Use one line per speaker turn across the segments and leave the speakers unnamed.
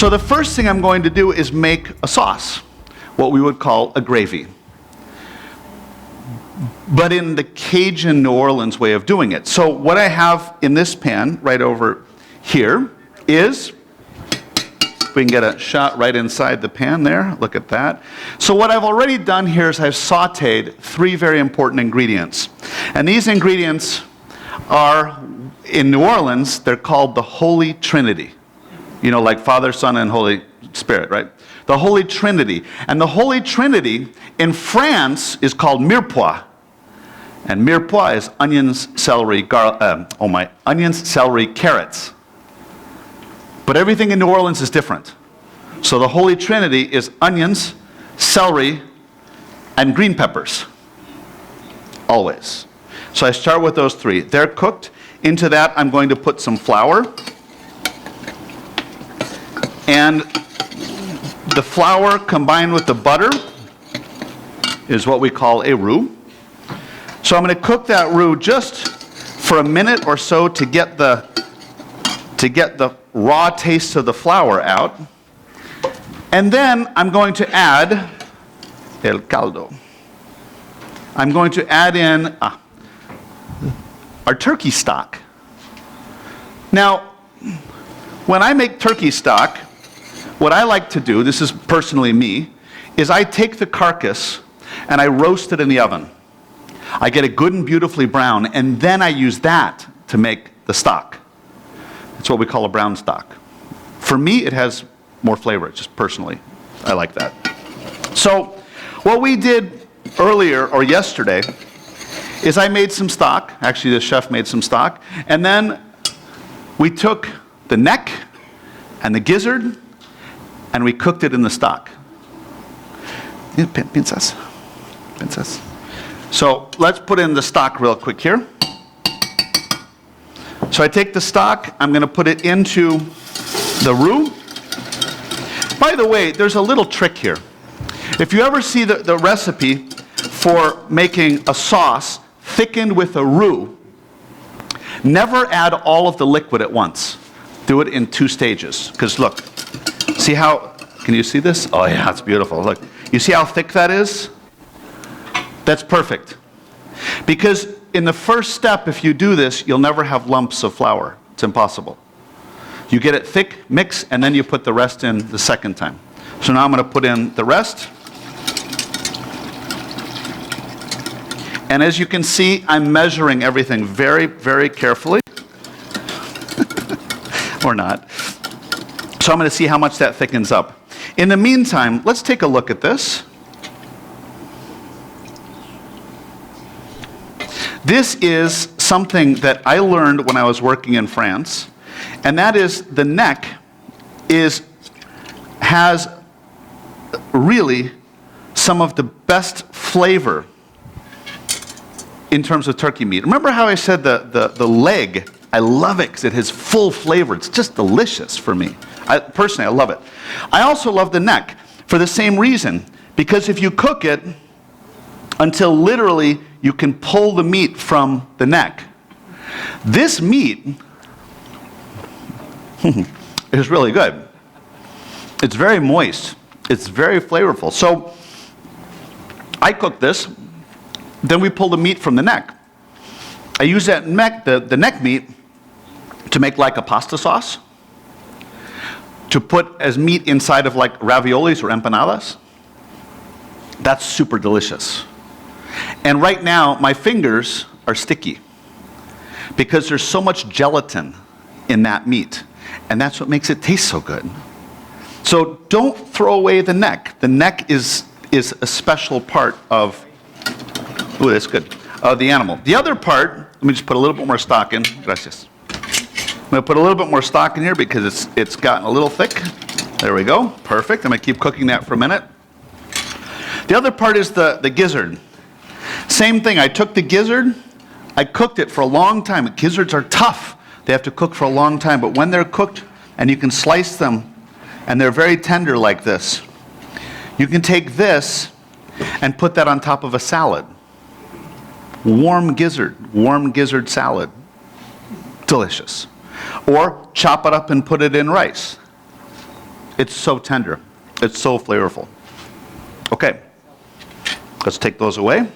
So the first thing I'm going to do is make a sauce, what we would call a gravy, but in the Cajun New Orleans way of doing it. So what I have in this pan right over here is, we can get a shot right inside the pan there, look at that. So what I've already done here is I've sauteed 3 very important ingredients. And these ingredients are, in New Orleans, they're called the Holy Trinity. You know, like Father, Son, and Holy Spirit, right? The Holy Trinity. And the Holy Trinity in France is called mirepoix. And mirepoix is onions, celery, onions, celery, carrots. But everything in New Orleans is different. So the Holy Trinity is onions, celery, and green peppers. Always. So I start with those 3. They're cooked. Into that, I'm going to put some flour. And the flour combined with the butter is what we call a roux. So I'm going to cook that roux just for a minute or so to get the raw taste of the flour out. And then I'm going to add el caldo. I'm going to add in our turkey stock. Now, when I make turkey stock, what I like to do, this is personally me, is I take the carcass and I roast it in the oven. I get it good and beautifully brown, and then I use that to make the stock. It's what we call a brown stock. For me, it has more flavor, just personally. I like that. So what we did earlier, or yesterday, is I made some stock. Actually, the chef made some stock. And then we took the neck and the gizzard, and we cooked it in the stock. Pincers. So let's put in the stock real quick here. So I take the stock, I'm going to put it into the roux. By the way, there's a little trick here. If you ever see the recipe for making a sauce thickened with a roux, never add all of the liquid at once. Do it in 2 stages. Because look, see how, can you see this? Oh yeah, it's beautiful. Look, you see how thick that is? That's perfect. Because in the first step, if you do this, you'll never have lumps of flour. It's impossible. You get it thick, mix, and then you put the rest in the second time. So now I'm going to put in the rest. And as you can see, I'm measuring everything very, very carefully. Or not. So I'm going to see how much that thickens up. In the meantime, let's take a look at this. This is something that I learned when I was working in France, and that is the neck has really some of the best flavor in terms of turkey meat. Remember how I said the leg, I love it because it has full flavor. It's just delicious for me. Personally, I love it. I also love the neck for the same reason, because if you cook it until literally you can pull the meat from the neck, this meat is really good. It's very moist. It's very flavorful. So I cook this, then we pull the meat from the neck. I use that neck, the neck meat, to make like a pasta sauce, to put as meat inside of like raviolis or empanadas. That's super delicious. And right now, my fingers are sticky because there's so much gelatin in that meat, and that's what makes it taste so good. So don't throw away the neck. The neck is a special part of, ooh, that's good, of the animal. The other part, let me just put a little bit more stock in. Gracias. I'm going to put a little bit more stock in here because it's gotten a little thick. There we go. Perfect. I'm going to keep cooking that for a minute. The other part is the gizzard. Same thing. I took the gizzard. I cooked it for a long time. Gizzards are tough. They have to cook for a long time. But when they're cooked and you can slice them and they're very tender like this, you can take this and put that on top of a salad. Warm gizzard salad. Delicious. Or chop it up and put it in rice. It's so tender. It's so flavorful. Okay, let's take those away.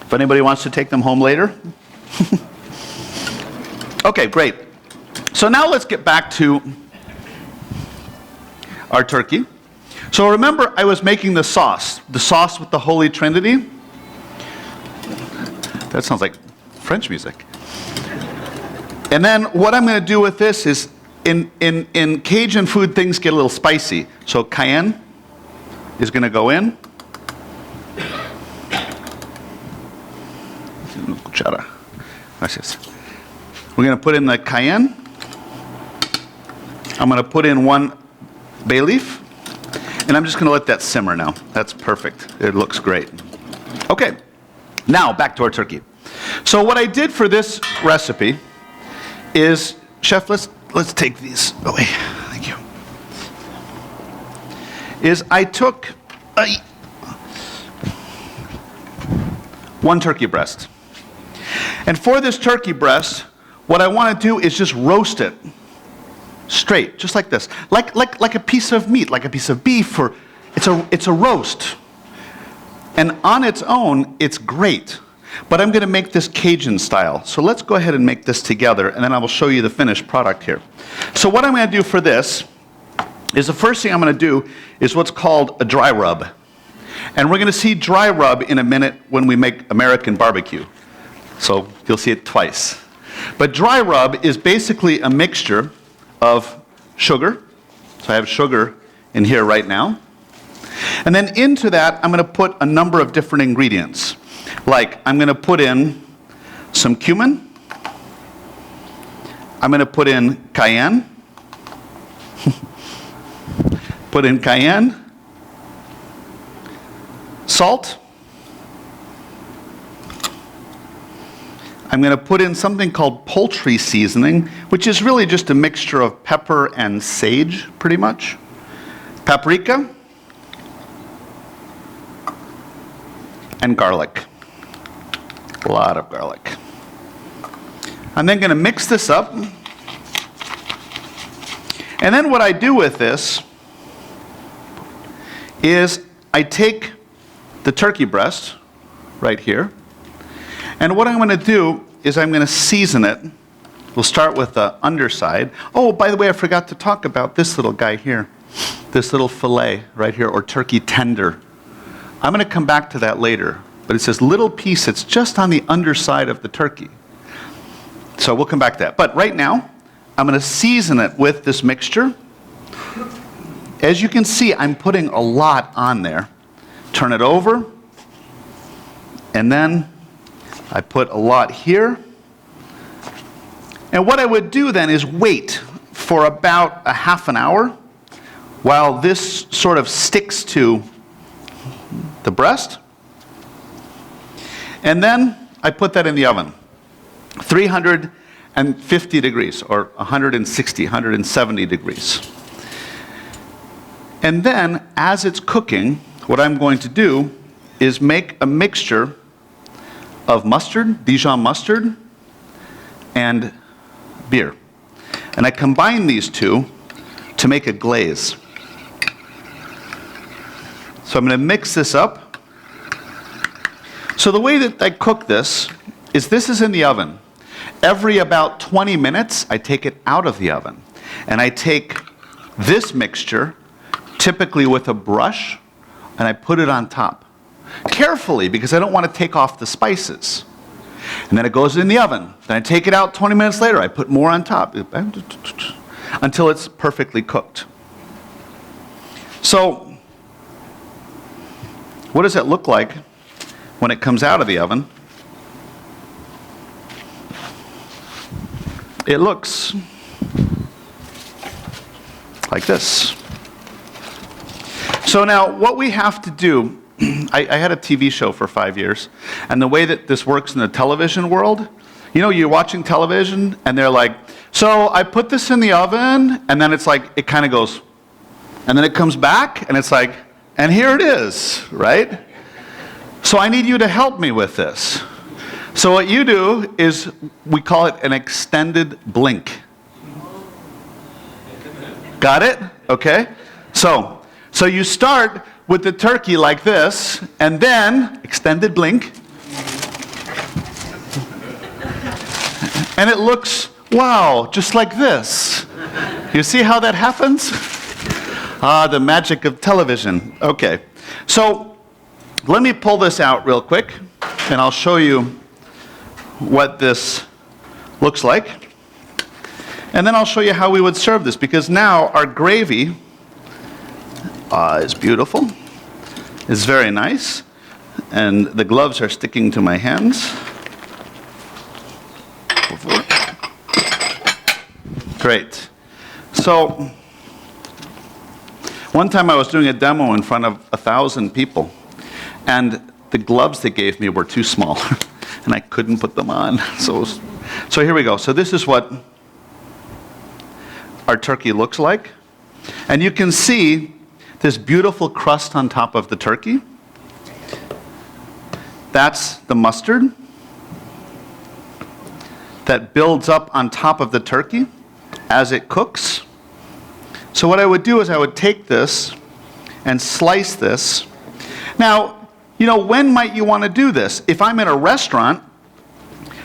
If anybody wants to take them home later. Okay, great. So now let's get back to our turkey. So remember, I was making the sauce with the Holy Trinity. That sounds like French music. And then what I'm going to do with this is, in Cajun food, things get a little spicy. So cayenne is going to go in. We're going to put in the cayenne. I'm going to put in 1 bay leaf. And I'm just going to let that simmer now. That's perfect. It looks great. Okay, now back to our turkey. So what I did for this recipe is, Chef, let's take these away. Thank you. Is I took 1 turkey breast. And for this turkey breast, what I want to do is just roast it straight, just like this, like a piece of meat, like a piece of beef, or it's a roast. And on its own, it's great. But I'm going to make this Cajun style. So let's go ahead and make this together, and then I will show you the finished product here. So what I'm going to do for this is, the first thing I'm going to do is what's called a dry rub. And we're going to see dry rub in a minute when we make American barbecue. So you'll see it twice. But dry rub is basically a mixture of sugar. So I have sugar in here right now. And then into that, I'm going to put a number of different ingredients. Like, I'm going to put in some cumin. I'm going to put in cayenne. Put in cayenne. Salt. I'm going to put in something called poultry seasoning, which is really just a mixture of pepper and sage, pretty much. Paprika. And garlic. A lot of garlic. I'm then going to mix this up. And then what I do with this is I take the turkey breast right here. And what I'm going to do is I'm going to season it. We'll start with the underside. Oh, by the way, I forgot to talk about this little guy here. This little fillet right here, or turkey tender. I'm going to come back to that later. But it's this little piece that's just on the underside of the turkey. So we'll come back to that. But right now, I'm going to season it with this mixture. As you can see, I'm putting a lot on there. Turn it over. And then I put a lot here. And what I would do then is wait for about a half an hour while this sort of sticks to the breast. And then I put that in the oven, 350 degrees, or 160, 170 degrees. And then, as it's cooking, what I'm going to do is make a mixture of mustard, Dijon mustard, and beer. And I combine these two to make a glaze. So I'm going to mix this up. So the way that I cook this is in the oven. Every about 20 minutes, I take it out of the oven. And I take this mixture, typically with a brush, and I put it on top. Carefully, because I don't want to take off the spices. And then it goes in the oven. Then I take it out 20 minutes later. I put more on top until it's perfectly cooked. So, what does it look like when it comes out of the oven? It looks like this. So now, what we have to do, I had a TV show for 5 years, and the way that this works in the television world, you know, you're watching television, and they're like, so I put this in the oven, and then it's like, it kind of goes, and then it comes back, and it's like, and here it is, right? So I need you to help me with this. So what you do is, we call it an extended blink. Got it? Okay. So you start with the turkey like this, and then, extended blink, and it looks, wow, just like this. You see how that happens? Ah, the magic of television. Okay. So let me pull this out real quick, and I'll show you what this looks like. And then I'll show you how we would serve this, because now our gravy is beautiful. It's very nice. And the gloves are sticking to my hands. Great. So, one time I was doing a demo in front of 1,000 people, and the gloves they gave me were too small, and I couldn't put them on. So here we go. So this is what our turkey looks like. And you can see this beautiful crust on top of the turkey. That's the mustard that builds up on top of the turkey as it cooks. So what I would do is I would take this and slice this. Now, you know, when might you want to do this? If I'm in a restaurant,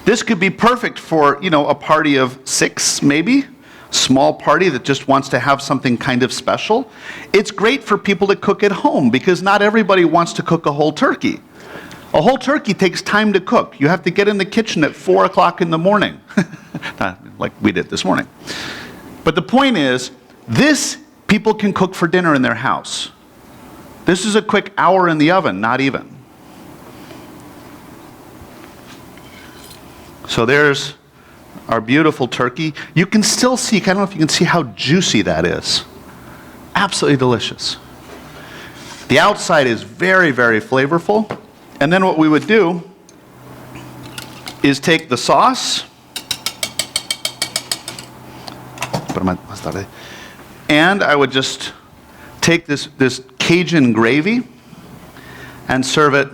this could be perfect for, you know, a party of 6 maybe. Small party that just wants to have something kind of special. It's great for people to cook at home because not everybody wants to cook a whole turkey. A whole turkey takes time to cook. You have to get in the kitchen at 4 o'clock in the morning, like we did this morning. But the point is, this people can cook for dinner in their house. This is a quick hour in the oven, not even. So there's our beautiful turkey. You can still see, I don't know if you can see how juicy that is. Absolutely delicious. The outside is very, very flavorful. And then what we would do is take the sauce, and I would just take this Cajun gravy and serve it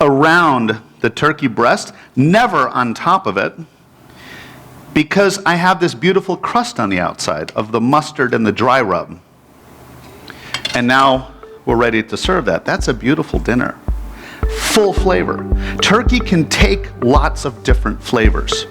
around the turkey breast, never on top of it, because I have this beautiful crust on the outside of the mustard and the dry rub. And now we're ready to serve that. That's a beautiful dinner. Full flavor. Turkey can take lots of different flavors.